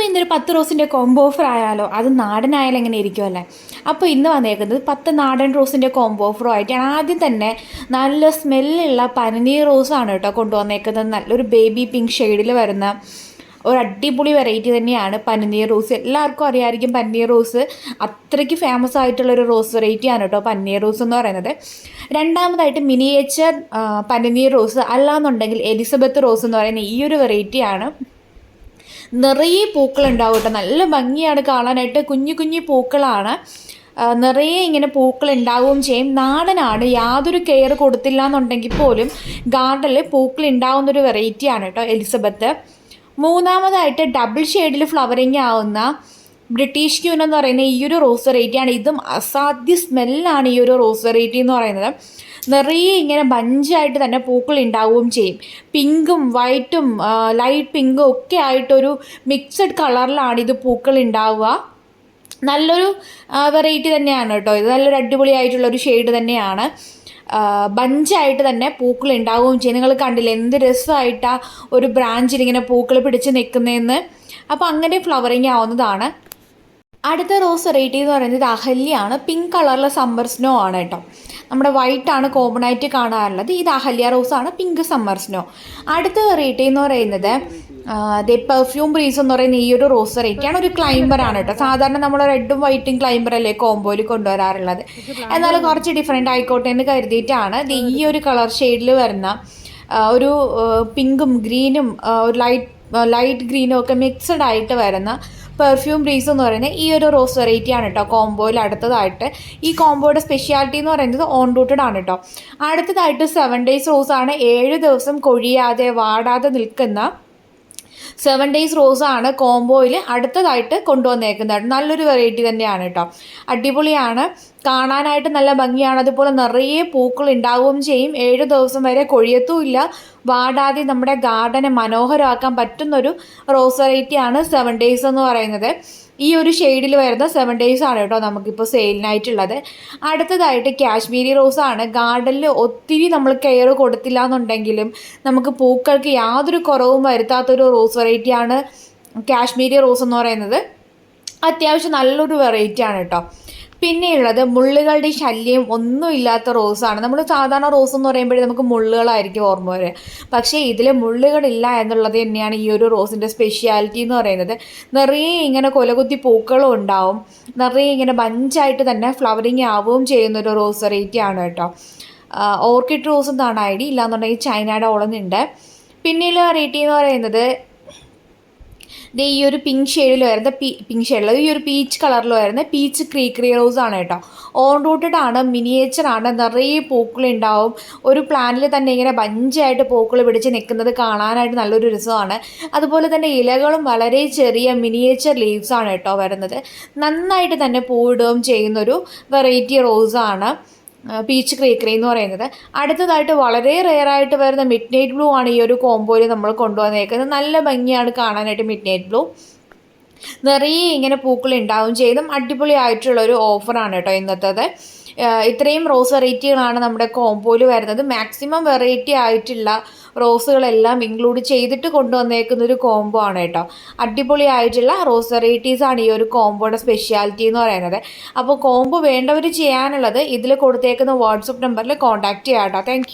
അപ്പോൾ ഇന്നൊരു 10 റോസിൻ്റെ combo offer ആയാലോ, അത് നാടനായാലും എങ്ങനെ ഇരിക്കുമല്ലേ. അപ്പോൾ ഇന്ന് വന്നേക്കുന്നത് 10 നാടൻ റോസിൻ്റെ കോംബോ ഓഫറും ആയിട്ടാണ്. ആദ്യം തന്നെ നല്ല സ്മെല്ലുള്ള പനിനീർ റോസാണ് കേട്ടോ കൊണ്ടുവന്നേക്കുന്നത്. നല്ലൊരു ബേബി പിങ്ക് ഷെയ്ഡിൽ വരുന്ന ഒരു അടിപൊളി വെറൈറ്റി തന്നെയാണ് പനിനീർ റോസ്. എല്ലാവർക്കും അറിയാമായിരിക്കും പനിനീർ റോസ് അത്രയ്ക്ക് ഫേമസ് ആയിട്ടുള്ളൊരു റോസ് വെറൈറ്റിയാണ് കേട്ടോ പനിനീർ റോസ് എന്ന് പറയുന്നത്. രണ്ടാമതായിട്ട് മിനിയേച്ചർ പനിനീർ റോസ്, അല്ലാന്നുണ്ടെങ്കിൽ എലിസബത്ത് റോസ് എന്ന് പറയുന്ന ഈ ഒരു വെറൈറ്റിയാണ്. നിറയെ പൂക്കളുണ്ടാവും കേട്ടോ, നല്ല ഭംഗിയാണ് കാണാനായിട്ട്. കുഞ്ഞു കുഞ്ഞു പൂക്കളാണ്, നിറയെ ഇങ്ങനെ പൂക്കൾ ഉണ്ടാവുകയും ചെയ്യും. നാടനാണ്, യാതൊരു കെയർ കൊടുത്തില്ല എന്നുണ്ടെങ്കിൽ പോലും ഗാർഡനിൽ പൂക്കൾ ഉണ്ടാവുന്നൊരു വെറൈറ്റിയാണ് കേട്ടോ എലിസബത്ത്. മൂന്നാമതായിട്ട് ഡബിൾ ഷെയ്ഡിൽ ഫ്ലവറിങ് ആവുന്ന ബ്രിട്ടീഷ് ക്യൂൻ എന്ന് പറയുന്ന ഈ ഒരു റോസ് വെറൈറ്റിയാണ്. ഇതും അസാധ്യ സ്മെല്ലാണ് ഈ ഒരു റോസ് വെറൈറ്റി എന്ന് പറയുന്നത്. നിറയെ ഇങ്ങനെ ബഞ്ചായിട്ട് തന്നെ പൂക്കൾ ഉണ്ടാവുകയും ചെയ്യും. പിങ്കും വൈറ്റും ലൈറ്റ് പിങ്കും ഒക്കെ ആയിട്ടൊരു മിക്സഡ് കളറിലാണ് ഇത് പൂക്കൾ ഉണ്ടാവുക. നല്ലൊരു വെറൈറ്റി തന്നെയാണ് കേട്ടോ ഇത്. നല്ലൊരു അടിപൊളിയായിട്ടുള്ളൊരു ഷെയ്ഡ് തന്നെയാണ്. ബഞ്ചായിട്ട് തന്നെ പൂക്കൾ ഉണ്ടാവുകയും ചെയ്യും. നിങ്ങൾ കണ്ടില്ലേ എന്ത് രസമായിട്ടാണ് ഒരു ബ്രാഞ്ചിൽ ഇങ്ങനെ പൂക്കൾ പിടിച്ച് നിൽക്കുന്നതെന്ന്. അപ്പോൾ അങ്ങനെ ഫ്ലവറിങ് ആവുന്നതാണ്. അടുത്ത റോസ് വെറൈറ്റി എന്ന് പറയുന്നത് അഹല്യാണ്. പിങ്ക് കളറിലെ സമ്മർ സ്നോ ആണ് കേട്ടോ. നമ്മുടെ വൈറ്റാണ് കോമൺ ആയിട്ട് കാണാറുള്ളത്. ഇത് അഹല്യ റോസാണ്, പിങ്ക് സമ്മർ സ്നോ. അടുത്ത വെറൈറ്റി എന്ന് പറയുന്നത് പെർഫ്യൂം ബ്രീസ് എന്ന് പറയുന്ന ഈ ഒരു റോസ് വെറൈറ്റിയാണ്. ഒരു ക്ലൈംബറാണ് കേട്ടോ. സാധാരണ നമ്മൾ റെഡും വൈറ്റും ക്ലൈംബർ അല്ലേ കോംബോയിൽ കൊണ്ടുവരാറുള്ളത്. എന്നാൽ കുറച്ച് ഡിഫറെൻ്റ് ആയിക്കോട്ടെ എന്ന് കരുതിയിട്ടാണ് ഈ ഒരു കളർ ഷെയ്ഡിൽ വരുന്ന ഒരു പിങ്കും ഗ്രീനും ഒരു ലൈറ്റ് ഗ്രീനും ഒക്കെ മിക്സഡ് ആയിട്ട് വരുന്ന പെർഫ്യൂം ബ്രീസ് എന്ന് പറയുന്നത് ഈ ഒരു റോസ് വെറൈറ്റിയാണ് കേട്ടോ കോംബോയിൽ അടുത്തതായിട്ട്. ഈ കോംബോയുടെ സ്പെഷ്യാലിറ്റി എന്ന് പറയുന്നത് ഓൺ റൂട്ടഡ് ആണ് കേട്ടോ. അടുത്തതായിട്ട് 7 ഡേയ്സ് റോസാണ്. 7 ദിവസം കൊഴിയാതെ വാടാതെ നിൽക്കുന്ന 7 ഡേയ്സ് റോസാണ് കോംബോയിൽ അടുത്തതായിട്ട് കൊണ്ടുവന്നേക്കുന്നത്. നല്ലൊരു വെറൈറ്റി തന്നെയാണ് കേട്ടോ, അടിപൊളിയാണ്, കാണാനായിട്ട് നല്ല ഭംഗിയാണ്. അതുപോലെ നിറയെ പൂക്കൾ ഉണ്ടാവുകയും ചെയ്യും. 7 ദിവസം വരെ കൊഴിയത്തുമില്ല. വാടാതെ നമ്മുടെ ഗാർഡനെ മനോഹരമാക്കാൻ പറ്റുന്നൊരു റോസ് വെറൈറ്റിയാണ് 7 ഡേയ്സ് എന്ന് പറയുന്നത്. ഈ ഒരു ഷെയ്ഡിൽ വരുന്ന 7 ഡേയ്സ് ആണ് കേട്ടോ നമുക്കിപ്പോൾ സെയിലിനായിട്ടുള്ളത്. അടുത്തതായിട്ട് കാശ്മീരി റോസാണ്. ഗാർഡനിൽ ഒത്തിരി നമ്മൾ കെയർ കൊടുത്തില്ല എന്നുണ്ടെങ്കിലും നമുക്ക് പൂക്കൾക്ക് യാതൊരു കുറവും വരുത്താത്തൊരു റോസ് വെറൈറ്റിയാണ് കാശ്മീരി റോസ് എന്ന് പറയുന്നത്. അത്യാവശ്യം നല്ലൊരു വെറൈറ്റിയാണ് കേട്ടോ. പിന്നെയുള്ളത് മുള്ളുകളുടെ ശല്യം ഒന്നുമില്ലാത്ത റോസാണ്. നമ്മൾ സാധാരണ റോസ് എന്ന് പറയുമ്പോഴേ നമുക്ക് മുള്ളുകളായിരിക്കും ഓർമ്മ വരിക. പക്ഷേ ഇതിൽ മുള്ളുകളില്ല എന്നുള്ളത് തന്നെയാണ് ഈ ഒരു റോസിൻ്റെ സ്പെഷ്യാലിറ്റി എന്ന് പറയുന്നത്. നിറയെ ഇങ്ങനെ കൊലകുത്തി പൂക്കളും ഉണ്ടാവും. നിറയെ ഇങ്ങനെ ബഞ്ചായിട്ട് തന്നെ ഫ്ലവറിങ് ആവുകയും ചെയ്യുന്നൊരു റോസ് വെറൈറ്റിയാണ് കേട്ടോ. ഓർക്കിഡ് റോസ് എന്നാണ് ഐഡി, ഇല്ലാന്നുണ്ടെങ്കിൽ ചൈനയുടെ ഓളന്നുണ്ട്. പിന്നെയുള്ള വെറൈറ്റി എന്ന് പറയുന്നത് ഈ ഒരു പിങ്ക് ഷെയ്ഡിൽ വരുന്ന പിങ്ക് ഷെയ്ഡിൽ ഈ ഒരു പീച്ച് കളറിൽ വരുന്ന പീച്ച് ക്രീക്രി റോസ് ആണ് കേട്ടോ. ഓൺ റൂട്ടഡ് ആണ്, മിനിയേച്ചർ ആണ്, നിറയെ പൂക്കളുണ്ടാവും. ഒരു പ്ലാന്റിൽ തന്നെ ഇങ്ങനെ ബഞ്ചായിട്ട് പൂക്കൾ പിടിച്ച് നിൽക്കുന്നത് കാണാനായിട്ട് നല്ലൊരു രസമാണ്. അതുപോലെ തന്നെ ഇലകളും വളരെ ചെറിയ മിനിയേച്ചർ ലീവ്സ് ആണ് കേട്ടോ വരുന്നത്. നന്നായിട്ട് തന്നെ പൂവിടുകയും ചെയ്യുന്നൊരു വെറൈറ്റി റോസാണ് പീച്ച് ക്രീക്രി എന്ന് പറയുന്നത്. അടുത്തതായിട്ട് വളരെ റെയറായിട്ട് വരുന്ന മിഡ് നൈറ്റ് ബ്ലൂ ആണ് ഈ ഒരു കോംബോയിൽ നമ്മൾ കൊണ്ടുവന്നേക്കുന്നത്. നല്ല ഭംഗിയാണ് കാണാനായിട്ട് മിഡ് നൈറ്റ് ബ്ലൂ. നിറയെ ഇങ്ങനെ പൂക്കൾ ഉണ്ടാവും ചെയ്തും അടിപൊളിയായിട്ടുള്ളൊരു ഓഫറാണ് കേട്ടോ ഇന്നത്തേത്. ഇത്രയും റോസ് വെറൈറ്റികളാണ് നമ്മുടെ കോംബോയിൽ വരുന്നത്. മാക്സിമം വെറൈറ്റി ആയിട്ടുള്ള റോസുകളെല്ലാം ഇൻക്ലൂഡ് ചെയ്തിട്ട് കൊണ്ടുവന്നേക്കുന്നൊരു കോംബോ ആണ് കേട്ടോ. അടിപൊളിയായിട്ടുള്ള റോസ് വെറൈറ്റീസാണ് ഈ ഒരു കോംബോയുടെ സ്പെഷ്യാലിറ്റി എന്ന് പറയുന്നത്. അപ്പോൾ കോംബോ വേണ്ടവർ ചെയ്യാനുള്ളത് ഇതിൽ കൊടുത്തേക്കുന്ന വാട്സപ്പ് നമ്പറിൽ കോൺടാക്റ്റ് ചെയ്യാം കേട്ടോ. താങ്ക്